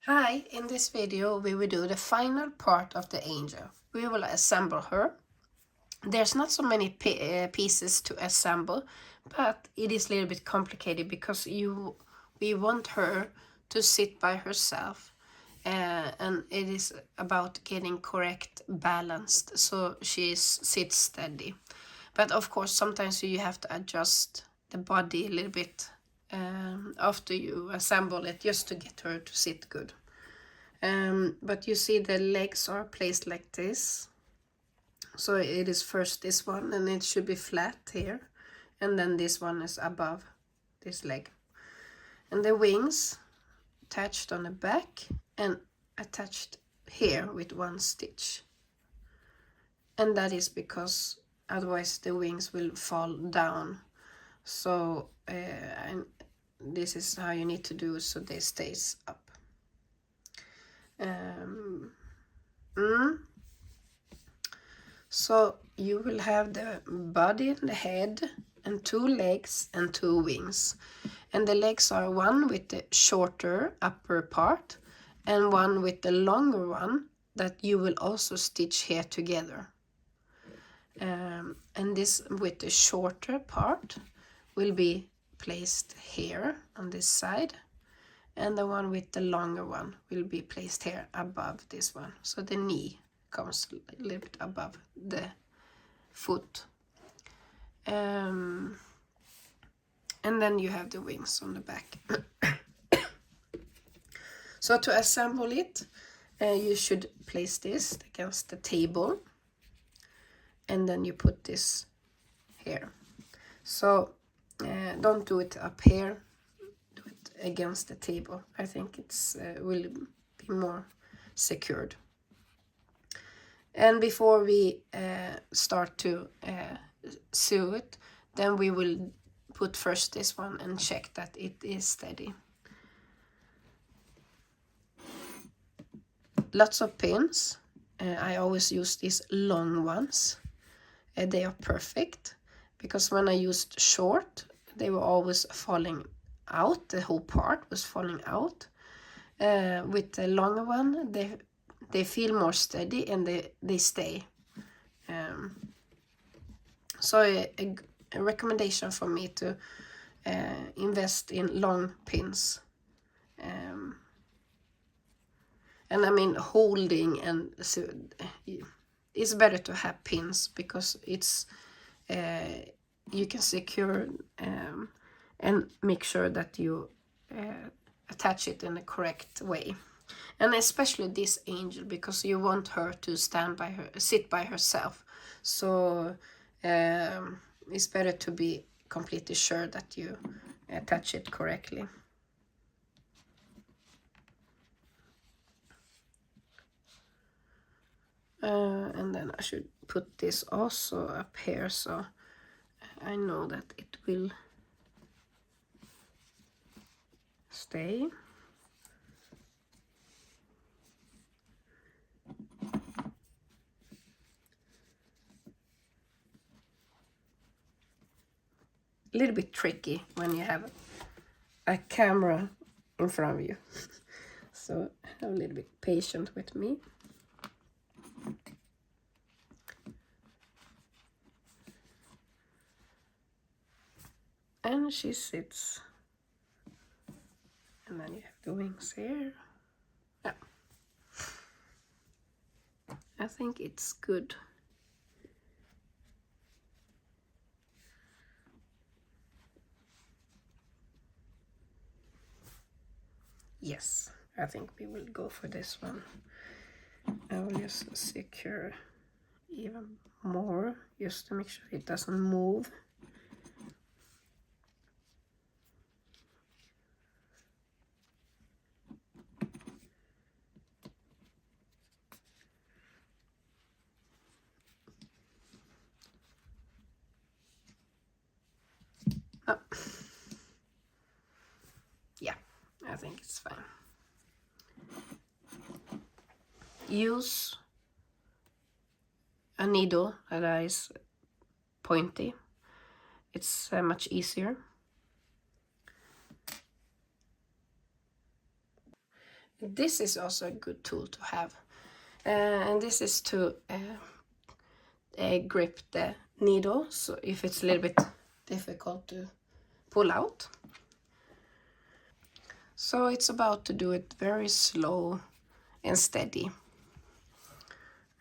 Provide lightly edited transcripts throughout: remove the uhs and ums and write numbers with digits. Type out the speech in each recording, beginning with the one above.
Hi, in this video we will do the final part of the angel. We will assemble her. There's not so many pieces to assemble, but it is a little bit complicated because we want her to sit by herself, and it is about getting correct balanced so she sits steady. But of course sometimes you have to adjust the body a little bit after you assemble it, just to get her to sit good. But you see the legs are placed like this. So it is first this one, and it should be flat here, and then this one is above this leg. And the wings attached on the back and attached here with one stitch. And that is because otherwise the wings will fall down. So and this is how you need to do so they stays up. So you will have the body and the head and two legs and two wings. And the legs are one with the shorter upper part and one with the longer one that you will also stitch here together. And this with the shorter part will be placed here on this side, and the one with the longer one will be placed here above this one. So the knee comes a little bit above the foot. And then you have the wings on the back. So to assemble it, you should place this against the table, and then you put this here. So don't do it up here, do it against the table. I think it's will be more secured. And before we start to sew it, then we will put first this one and check that it is steady. Lots of pins. I always use these long ones. They are perfect, because when I used short, they were always falling out. The whole part was falling out. With the longer one, they feel more steady and they stay. So a recommendation for me to invest in long pins. And I mean, holding, and so it's better to have pins, because it's you can secure and make sure that you attach it in the correct way. And especially this angel, because you want her to sit by herself. So it's better to be completely sure that you attach it correctly. And then I should put this also up here, so I know that it will stay. A little bit tricky when you have a camera in front of you. So have a little bit patient with me. And she sits. And then you have the wings here. Yeah. I think it's good. Yes, I think we will go for this one. I will just secure even more, just to make sure it doesn't move. Oh. Yeah, I think it's fine. Use a needle that is pointy. It's much easier. This is also a good tool to have, and this is to grip the needle, so if it's a little bit difficult to pull out. So it's about to do it very slow and steady.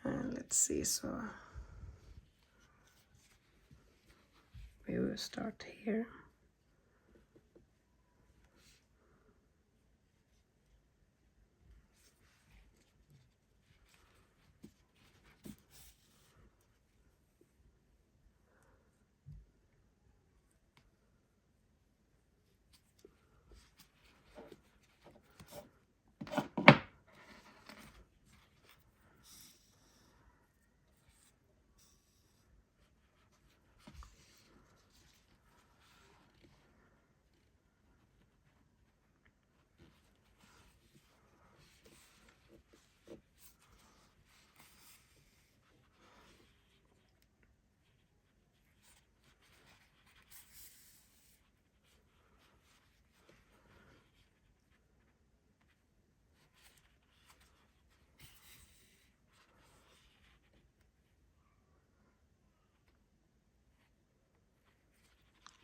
Let's see, so we will start here.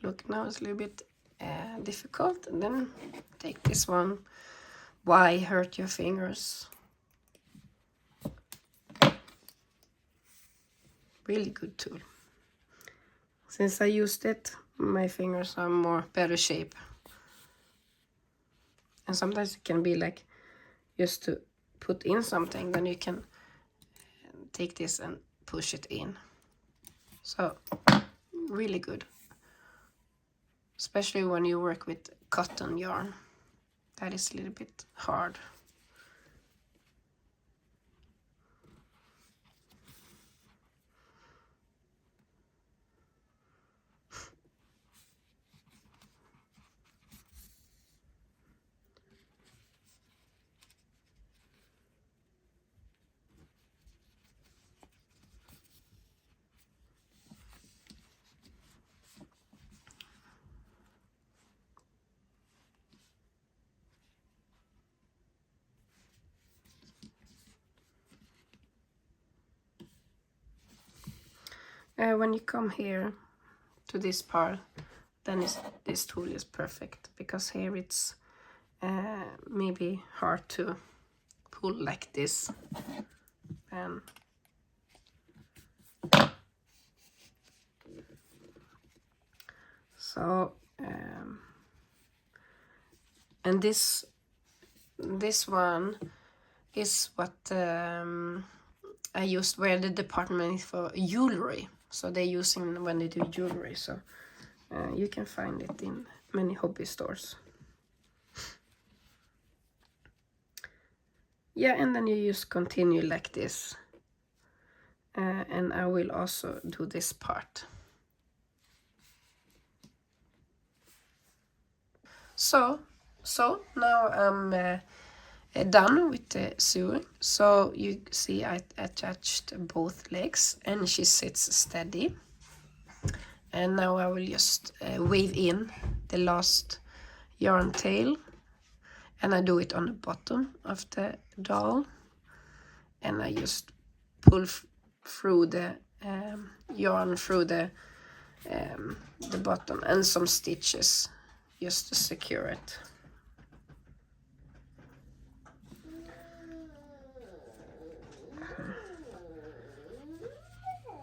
Look, now it's a little bit difficult, and then take this one. Why hurt your fingers? Really good tool. Since I used it, my fingers are more better shape. And sometimes it can be like just to put in something, then you can take this and push it in. So really good, especially when you work with cotton yarn. That is a little bit hard. When you come here to this part, then this tool is perfect, because here it's maybe hard to pull like this. And so and this one is what I used where the department is for jewelry. So they're using when they do jewelry. So you can find it in many hobby stores. Yeah, and then you just continue like this. And I will also do this part. So now I'm done with the sewing. So you see I attached both legs and she sits steady. And now I will just weave in the last yarn tail, and I do it on the bottom of the doll, and I just pull through the yarn through the bottom, and some stitches just to secure it.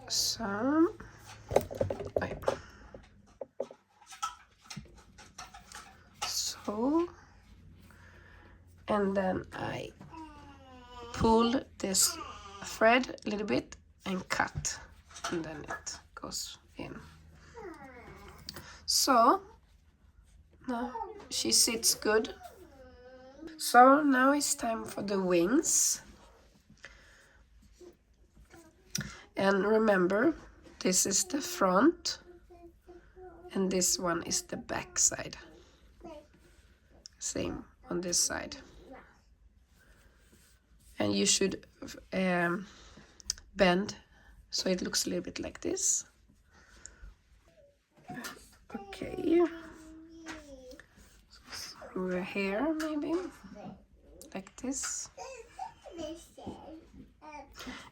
So and then I pull this thread a little bit and cut, and then it goes in. So now she sits good. So now it's time for the wings. And remember, this is the front and this one is the back side. Same on this side. And you should bend so it looks a little bit like this. Okay. So over here maybe. like this.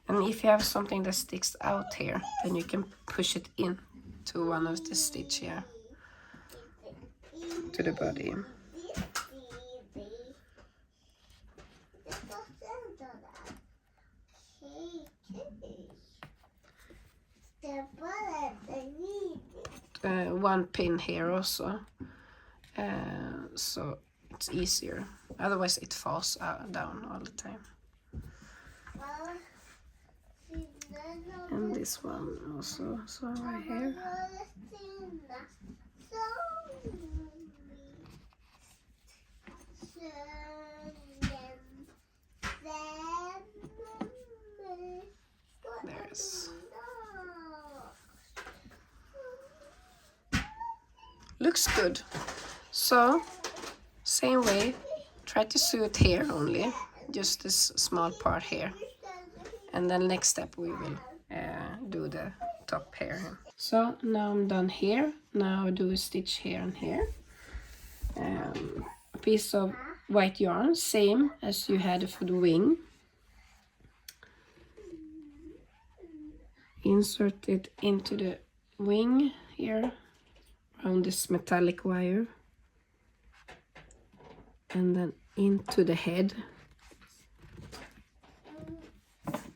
And if you have something that sticks out here, then you can push it in to one of the stitch here, to the body. One pin here also, so it's easier. Otherwise it falls down all the time. And this one also, so right here. There's. Looks good. So, same way, try to sew it here only, just this small part here. And then next step we will do the top here. So now I'm done here. Now do a stitch here and here. A piece of white yarn, same as you had for the wing. Insert it into the wing here, around this metallic wire. And then into the head.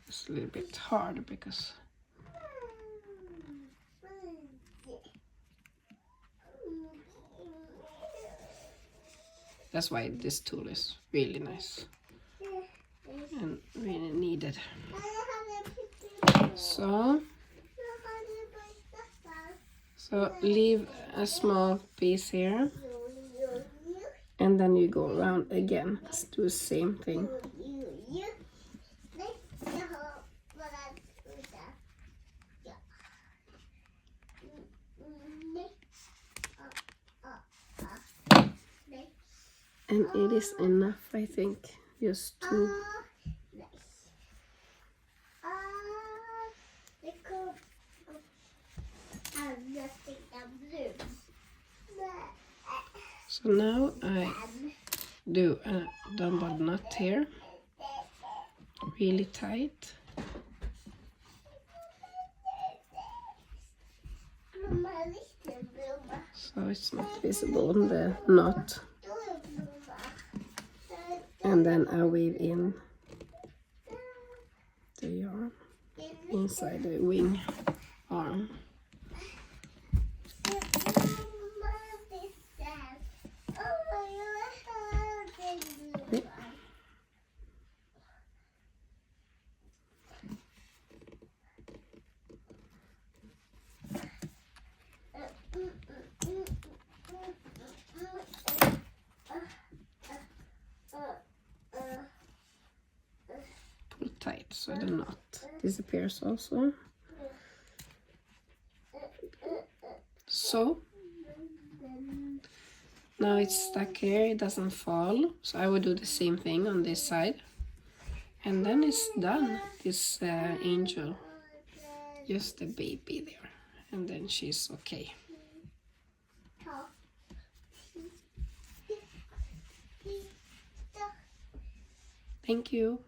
It's a little bit hard because that's why this tool is really nice and really needed. So leave a small piece here, and then you go around again. Let's do the same thing. And it is enough, I think, just two. So now I do a double knot here, really tight. So it's not visible on the knot. And then I weave in the yarn inside the wing arm. Pull tight so the knot disappears also. So now it's stuck here, it doesn't fall, so I will do the same thing on this side, and then it's done. This angel, just a baby there, and then she's okay. Thank you.